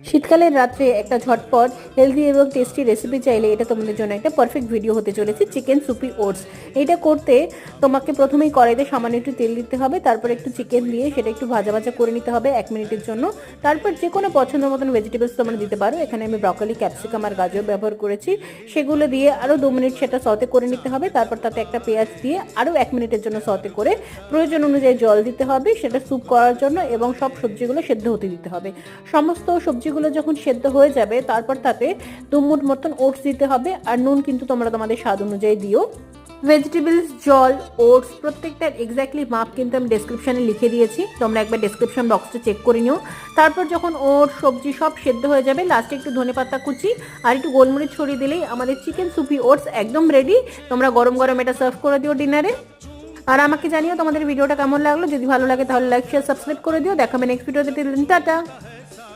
শীতকালের রাত্রে একটা ঝটপট হেলদি এবং টেস্টি রেসিপি চাইলে এটা তোমাদের জন্য একটা পারফেক্ট ভিডিও হতে চলেছে। চিকেন সুপি ওটস এটা করতে তোমাকে প্রথমেই কড়াইতে সামান্য একটু তেল দিতে হবে, তারপর একটু চিকেন দিয়ে সেটা একটু ভাজা ভাজা করে নিতে হবে 1 মিনিটের জন্য। তারপর যে কোনো পছন্দ মতন ভেজিটেবলস তোমরা দিতে পারো, এখানে আমি ব্রকলি, ক্যাপসিকাম আর গাজর ব্যবহার করেছি। সেগুলো দিয়ে আরও 2 মিনিট সেটা সতে করে নিতে হবে। তারপর তাতে একটা পেঁয়াজ দিয়ে আরও 1 মিনিটের জন্য সতে করে প্রয়োজন অনুযায়ী জল দিতে হবে সেটা স্যুপ করার জন্য, এবং সব সবজিগুলো সেদ্ধ হতে দিতে হবে। সমস্ত সবজিগুলো যখন সেদ্ধ হয়ে যাবে তারপর তাতে 2 মুঠ মতন ওটস দিতে হবে, আর নুন কিন্তু তোমরা তোমাদের স্বাদ অনুযায়ী দিও। ভেজিটেবলস, জল, ওটস প্রত্যেকটার এক্স্যাক্টলি মাপ কিন্তু আমি ডেসক্রিপশনে লিখে দিয়েছি, তোমরা একবার ডেসক্রিপশন বক্সটা চেক করে নিও। তারপর যখন ওটস সবজি সব সেদ্ধ হয়ে যাবে, লাস্টে একটু ধনেপাতা কুচি আর একটু গোলমরিচ ছড়িয়ে দিলেই আমাদের চিকেন সুপি ওটস একদম রেডি। তোমরা গরম গরম এটা সার্ভ করে দিও ডিনারে। আর আমাকে জানিও তোমাদের ভিডিওটা কেমন লাগলো। যদি ভালো লাগে তাহলে লাইক, শেয়ার, সাবস্ক্রাইব করে দিও। দেখাবে নেক্সট ভিডিওতে। টাটা।